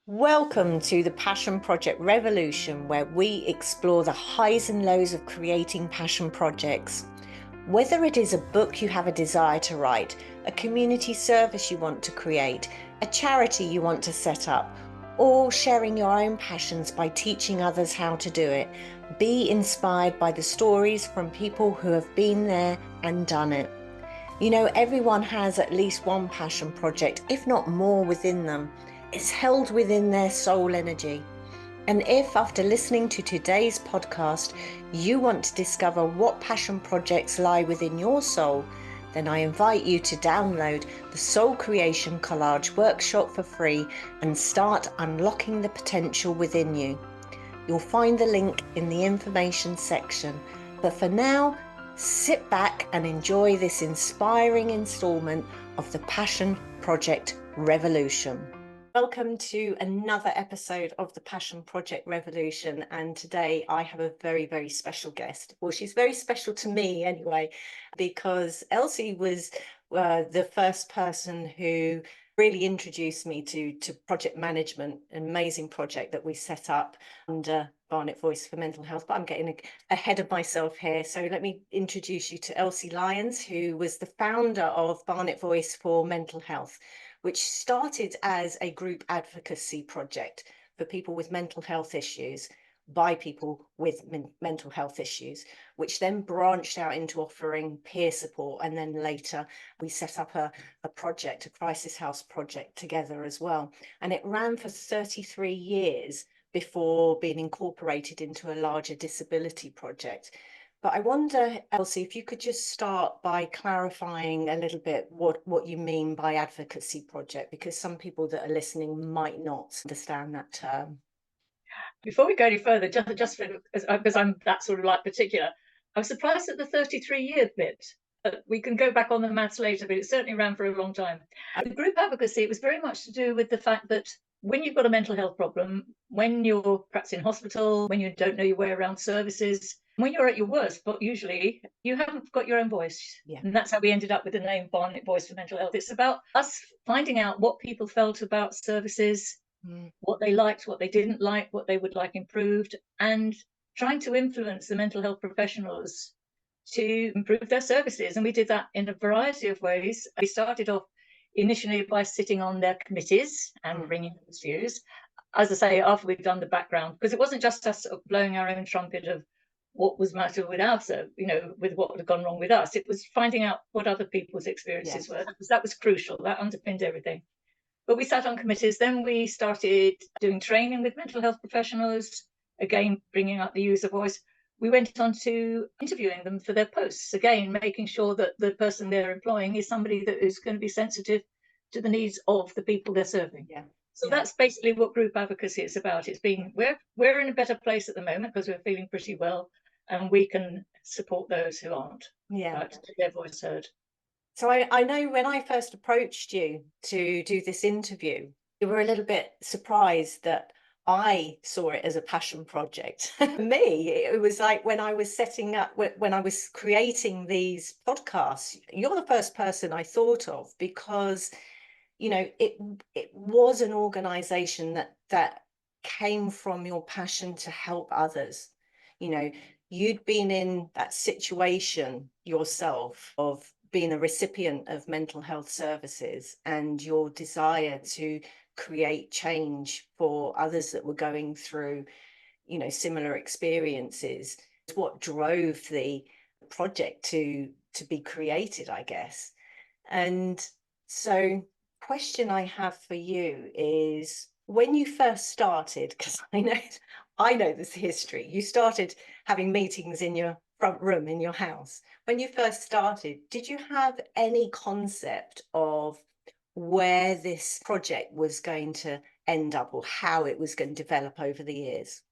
Welcome to the Passion Project Revolution, where we explore the highs and lows of creating passion projects. Whether it is a book you have a desire to write, a community service you want to create, a charity you want to set up, or sharing your own passions by teaching others how to do it, be inspired by the stories from people who have been there and done it. You know, everyone has at least one passion project, if not more, within them. It's held within their soul energy. And if, after listening to today's podcast, you want to discover what passion projects lie within your soul, then I invite you to download the Soul Creation Collage Workshop for free and start unlocking the potential within you. You'll find the link in the information section. But for now, sit back and enjoy this inspiring installment of the Passion Project Revolution. Welcome to another episode of the Passion Project Revolution, and today I have a very, very special guest. Well, she's very special to me anyway, because Elsie was the first person who really introduced me to project management, an amazing project that we set up under Barnet Voice for Mental Health. But I'm getting ahead of myself here. So let me introduce you to Elsie Lyons, who was the founder of Barnet Voice for Mental Health, which started as a group advocacy project for people with mental health issues by people with mental health issues, which then branched out into offering peer support. And then later we set up a project, a crisis house project together as well. And it ran for 33 years before being incorporated into a larger disability project. But I wonder, Elsie, if you could just start by clarifying a little bit what you mean by advocacy project, because some people that are listening might not understand that term. Before we go any further, just because I'm that sort of like particular, I was surprised at the 33-year bit. We can go back on the maths later, but it certainly ran for a long time. The group advocacy, it was very much to do with the fact that when you've got a mental health problem, when you're perhaps in hospital, when you don't know your way around services, when you're at your worst, but usually you haven't got your own voice. Yeah. And that's how we ended up with the name Barnet Voice for Mental Health. It's about us finding out what people felt about services, what they liked, what they didn't like, what they would like improved, and trying to influence the mental health professionals to improve their services. And we did that in a variety of ways. We started off initially by sitting on their committees and bringing those views. As I say, after we've done the background, because it wasn't just us sort of blowing our own trumpet of what was matter with our, with what had gone wrong with us. It was finding out what other people's experiences were. That was crucial. That underpinned everything. But we sat on committees. Then we started doing training with mental health professionals, again, bringing up the user voice. We went on to interviewing them for their posts, again, making sure that the person they're employing is somebody that is going to be sensitive to the needs of the people they're serving. So that's basically what group advocacy is about. It's been, we're in a better place at the moment because we're feeling pretty well, and we can support those who aren't. To get their voice heard. So I know when I first approached you to do this interview, you were a little bit surprised that I saw it as a passion project. For me, it was like when I was setting up, when I was creating these podcasts, you're the first person I thought of, because, you know, it was an organization that came from your passion to help others. You know, you'd been in that situation yourself of being a recipient of mental health services, and your desire to create change for others that were going through, you know, similar experiences, is what drove the project to be created, I guess. And so, question I have for you is, when you first started, because I know this history, you started having meetings in your front room in your house. When you first started, did you have any concept of where this project was going to end up, or how it was going to develop over the years?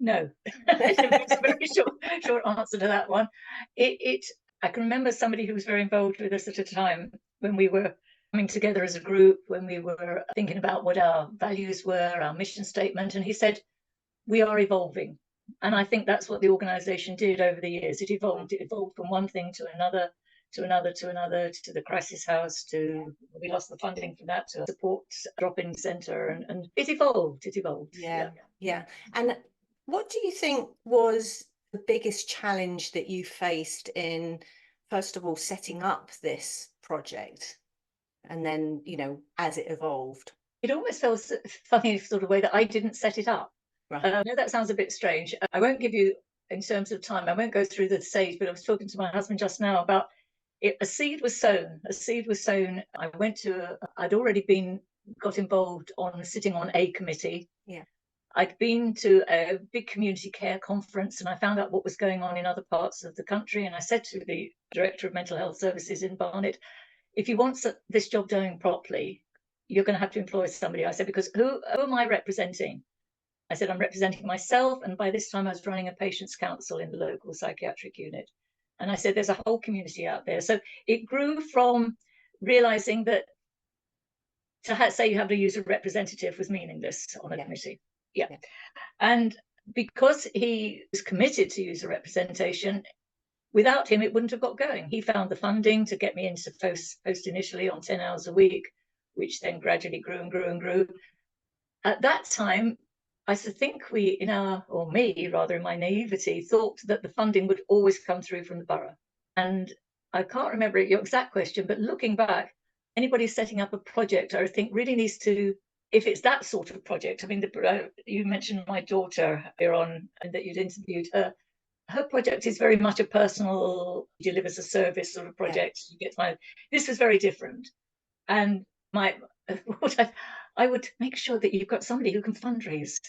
No. It's a very short answer to that one. I can remember somebody who was very involved with us at a time when we were coming together as a group, when we were thinking about what our values were, our mission statement, and he said, we are evolving. And I think that's what the organization did over the years. It evolved from one thing to another, to another, to the crisis house, we lost the funding for that, to a support drop-in centre, and it evolved. Yeah. And what do you think was the biggest challenge that you faced in, first of all, setting up this project, and then, as it evolved? It almost felt funny sort of way that I didn't set it up. Right. I know that sounds a bit strange. I won't give you, in terms of time, I won't go through the stage, but I was talking to my husband just now about it. A seed was sown. I went to, I'd already got involved sitting on a committee. Yeah. I'd been to a big community care conference, and I found out what was going on in other parts of the country. And I said to the director of mental health services in Barnet, if you want this job done properly, you're going to have to employ somebody. I said, because who am I representing? I said, I'm representing myself. And by this time I was running a patients' council in the local psychiatric unit. And I said, there's a whole community out there. So it grew from realizing that say you have to use a representative was meaningless on a committee. Yeah. And because he was committed to user representation, without him, it wouldn't have got going. He found the funding to get me into post initially on 10 hours a week, which then gradually grew and grew and grew. At that time, I think in my naivety, thought that the funding would always come through from the borough. And I can't remember your exact question, but looking back, anybody setting up a project, I think really needs to, if it's that sort of project, I mean, you mentioned my daughter earlier on, and that you'd interviewed her. Her project is very much a personal, delivers a service sort of project. This was very different. And I would make sure that you've got somebody who can fundraise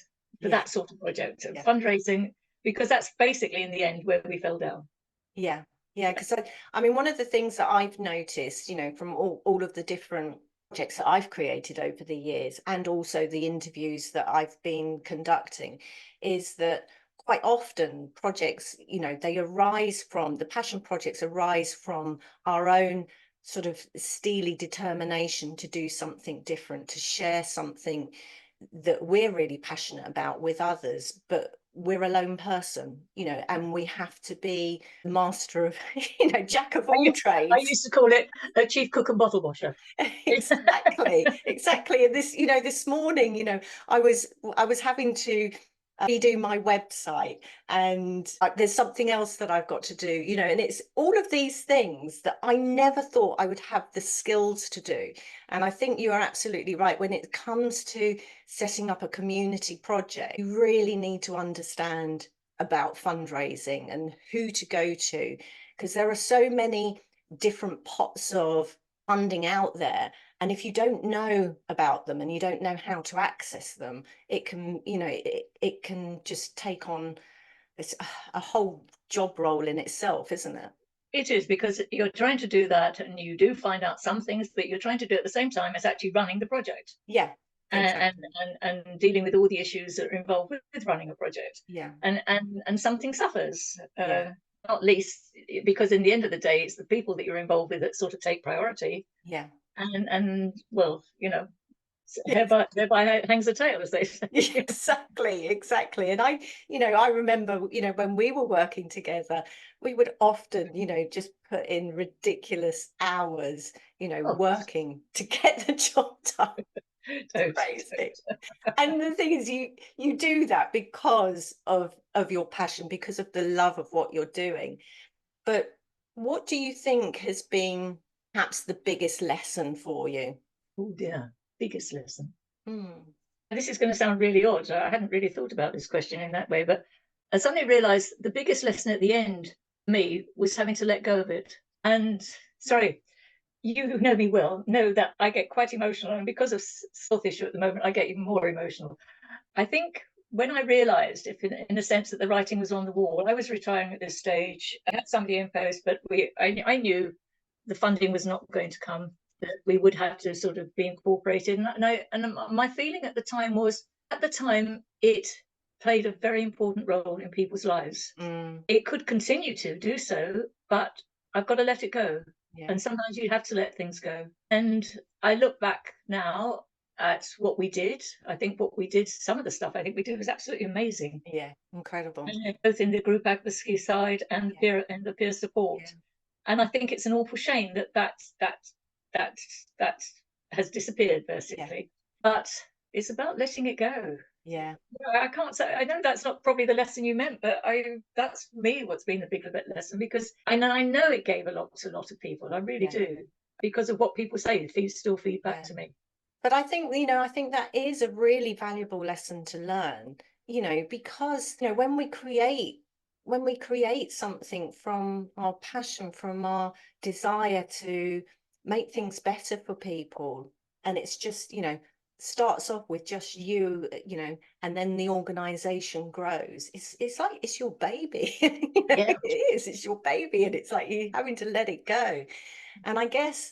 for that sort of project, fundraising, because that's basically in the end where we fell down. Yeah, because I mean, one of the things that I've noticed, from all of the different projects that I've created over the years, and also the interviews that I've been conducting, is that quite often projects, the passion projects arise from our own sort of steely determination to do something different, to share something that we're really passionate about with others, but we're a lone person, and we have to be the master of, jack of all trades. I used to call it a chief cook and bottle washer. Exactly. And this morning, I was having to redo my website, and there's something else that I've got to do, and it's all of these things that I never thought I would have the skills to do. And I think you are absolutely right. When it comes to setting up a community project, you really need to understand about fundraising and who to go to, because there are so many different pots of funding out there. And if you don't know about them and you don't know how to access them, it can, it can just take on a whole job role in itself, isn't it? It is, because you're trying to do that, and you do find out some things that you're trying to do at the same time as actually running the project. Yeah. Exactly. And dealing with all the issues that are involved with running a project. Yeah. And something suffers. Not least because in the end of the day, it's the people that you're involved with that sort of take priority. Yeah. And well, thereby hangs the tail, as they say. Exactly. And I remember, when we were working together, we would often, just put in ridiculous hours, working to get the job done. Crazy. And the thing is, you do that because of your passion, because of the love of what you're doing. But what do you think has been perhaps the biggest lesson for you? Oh dear, biggest lesson. This is going to sound really odd. I hadn't really thought about this question in that way, but I suddenly realized the biggest lesson at the end for me was having to let go of it. And sorry, you who know me well know that I get quite emotional, and because of health issue at the moment, I get even more emotional. I think when I realized, if in a sense, that the writing was on the wall, I was retiring at this stage. I had somebody in post, but I knew the funding was not going to come, that we would have to sort of be incorporated. And my feeling at the time was, it played a very important role in people's lives. It could continue to do so, but I've got to let it go. Yeah. And sometimes you have to let things go. And I look back now at what we did. I think some of the stuff I think we did was absolutely amazing. Yeah, incredible. And both in the group advocacy side and the peer support. And I think it's an awful shame that has disappeared, basically. But it's about letting it go. Yeah. I can't say, I know that's not probably the lesson you meant, but that's for me what's been the big lesson, because I know it gave a lot to a lot of people. I really do, because of what people say. Still feed back to me. But I think, I think that is a really valuable lesson to learn, because, when we create something from our passion, from our desire to make things better for people, and it's just, starts off with just you, and then the organization grows. It's like it's your baby. Yeah. It's your baby, and it's like you having to let it go. And I guess,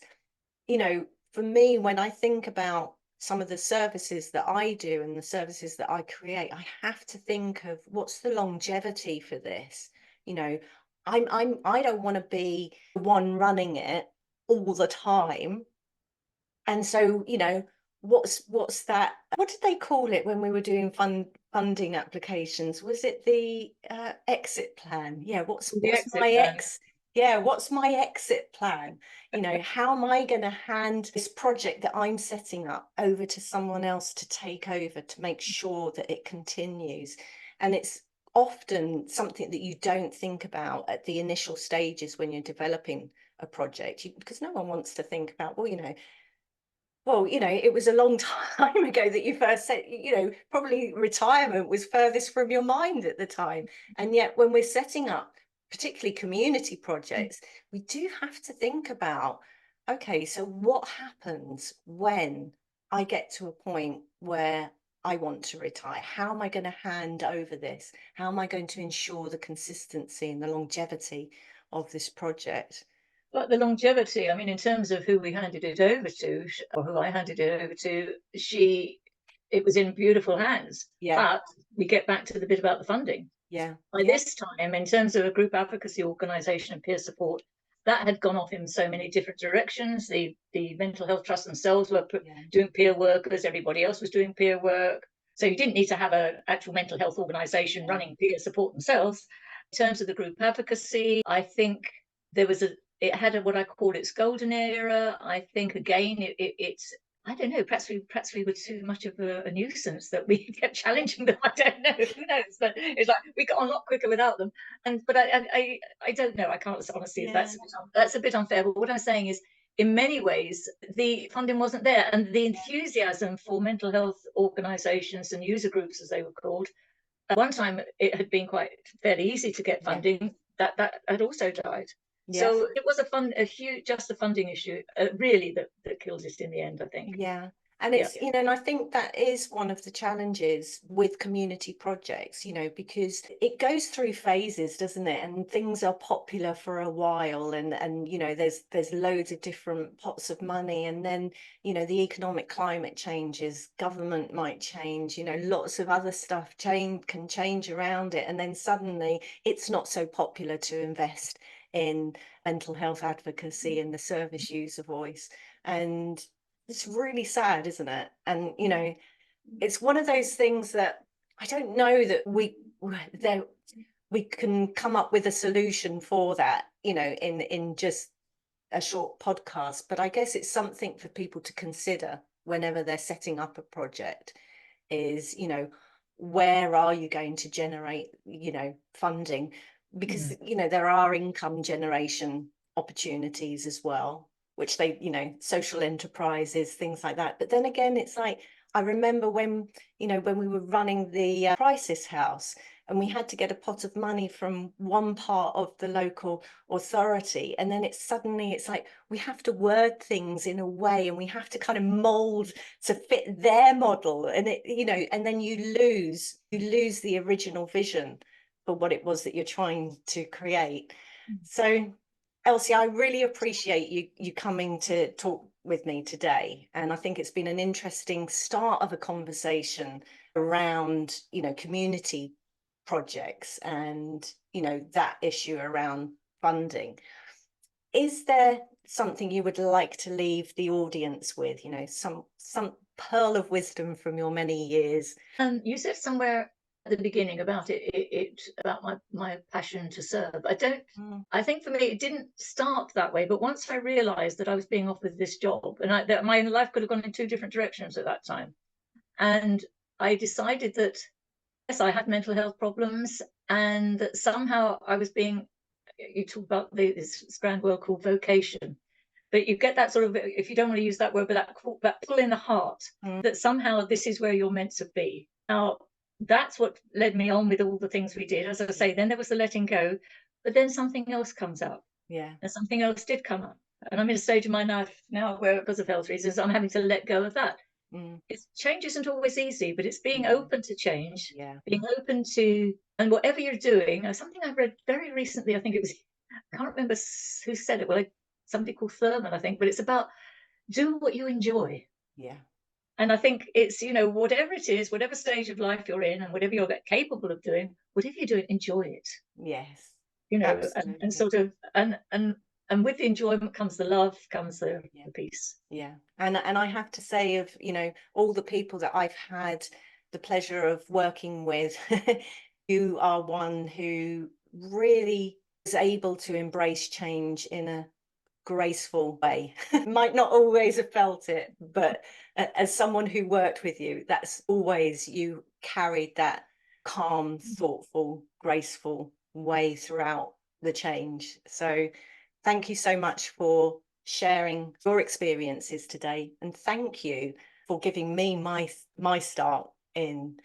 for me, when I think about some of the services that I do and the services that I create, I have to think of what's the longevity for this. I don't want to be the one running it all the time. And so, what's that? What did they call it when we were doing funding applications? Was it the exit plan? Yeah. What's my what's my exit plan? How am I going to hand this project that I'm setting up over to someone else to take over, to make sure that it continues? And it's often something that you don't think about at the initial stages when you're developing a project, because no one wants to think about, it was a long time ago that you first said, probably retirement was furthest from your mind at the time. And yet when we're setting up particularly community projects, we do have to think about, okay, so what happens when I get to a point where I want to retire? How am I going to hand over this? How am I going to ensure the consistency and the longevity of this project? But the longevity, I mean, in terms of who we handed it over to, or who I handed it over to, it was in beautiful hands. Yeah. But we get back to the bit about the funding. Yeah. By this time, in terms of a group advocacy organisation and peer support, that had gone off in so many different directions. The mental health trust themselves were doing peer work, as everybody else was doing peer work. So you didn't need to have an actual mental health organisation running peer support themselves. In terms of the group advocacy, I think it had what I call its golden era. I think, again, it's, I don't know, perhaps we were too much of a nuisance that we kept challenging them. I don't know, who knows? But it's like we got on a lot quicker without them. But I don't know. I can't honestly. That's a bit unfair. But what I'm saying is, in many ways, the funding wasn't there, and the enthusiasm for mental health organisations and user groups, as they were called, at one time it had been quite fairly easy to get funding. That had also died. So it was just a funding issue, really, that killed it in the end, I think. Yeah. And it's, and I think that is one of the challenges with community projects, because it goes through phases, doesn't it? And things are popular for a while, and there's loads of different pots of money, and then, the economic climate changes, government might change, lots of other stuff can change around it, and then suddenly it's not so popular to invest in mental health advocacy and the service user voice. And it's really sad, isn't it? And it's one of those things that I don't know that we can come up with a solution for that, in just a short podcast. But I guess it's something for people to consider whenever they're setting up a project, is, where are you going to generate, funding? Because, there are income generation opportunities as well, which social enterprises, things like that. But then again, it's like, I remember when we were running the crisis house, and we had to get a pot of money from one part of the local authority, and then it's like we have to word things in a way, and we have to kind of mold to fit their model, and and then you lose the original vision for what it was that you're trying to create. So Elsie, I really appreciate you coming to talk with me today. And I think it's been an interesting start of a conversation around, community projects and, that issue around funding. Is there something you would like to leave the audience with, some pearl of wisdom from your many years? You said somewhere at the beginning about about my passion to serve. I think for me it didn't start that way, but once I realized that I was being offered this job, and that my life could have gone in two different directions at that time, and I decided that yes, I had mental health problems, and that somehow I was being, you talk about this grand word called vocation, but you get that sort of, if you don't want to use that word, but that pull in the heart, that somehow this is where you're meant to be. Now, that's what led me on with all the things we did. As I say, then there was the letting go, but then something else comes up. Yeah. And something else did come up. And I'm in a stage of my life now where, because of health reasons, I'm having to let go of that. Change isn't always easy, but it's being open to change, being open to, and whatever you're doing. Something I read very recently, I think it was, I can't remember who said it. Well, somebody called Thurman, I think, but it's about do what you enjoy. Yeah. And I think it's, whatever it is, whatever stage of life you're in, and whatever you're capable of doing, whatever you do, enjoy it. Yes. And sort of, and with the enjoyment comes the love, comes the peace. Yeah. And I have to say, of, all the people that I've had the pleasure of working with, you are one who really is able to embrace change in a graceful way. Might not always have felt it, but as someone who worked with you, that's always, you carried that calm, thoughtful, graceful way throughout the change. So thank you so much for sharing your experiences today, and thank you for giving me my start in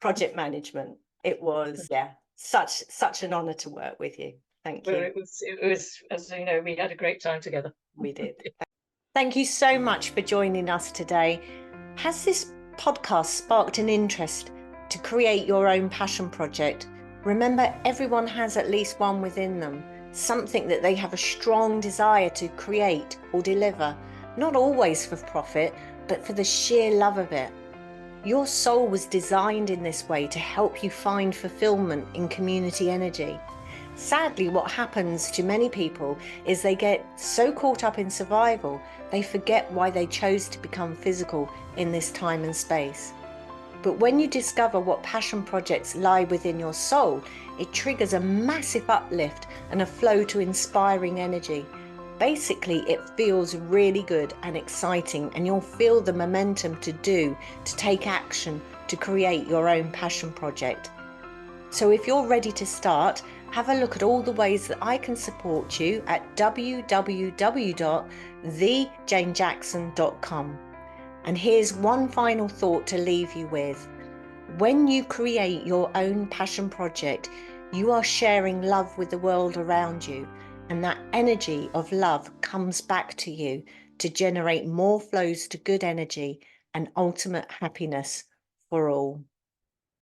project management. It was such an honor to work with you. Thank you. Well, it was, as you know, we had a great time together. We did. Thank you so much for joining us today. Has this podcast sparked an interest to create your own passion project? Remember, everyone has at least one within them, something that they have a strong desire to create or deliver, not always for profit, but for the sheer love of it. Your soul was designed in this way to help you find fulfillment in community energy. Sadly, what happens to many people is they get so caught up in survival, they forget why they chose to become physical in this time and space. But when you discover what passion projects lie within your soul, it triggers a massive uplift and a flow to inspiring energy. Basically, it feels really good and exciting, and you'll feel the momentum to take action, to create your own passion project. So if you're ready to start, have a look at all the ways that I can support you at www.thejanejackson.com. And here's one final thought to leave you with. When you create your own passion project, you are sharing love with the world around you, and that energy of love comes back to you to generate more flows to good energy and ultimate happiness for all.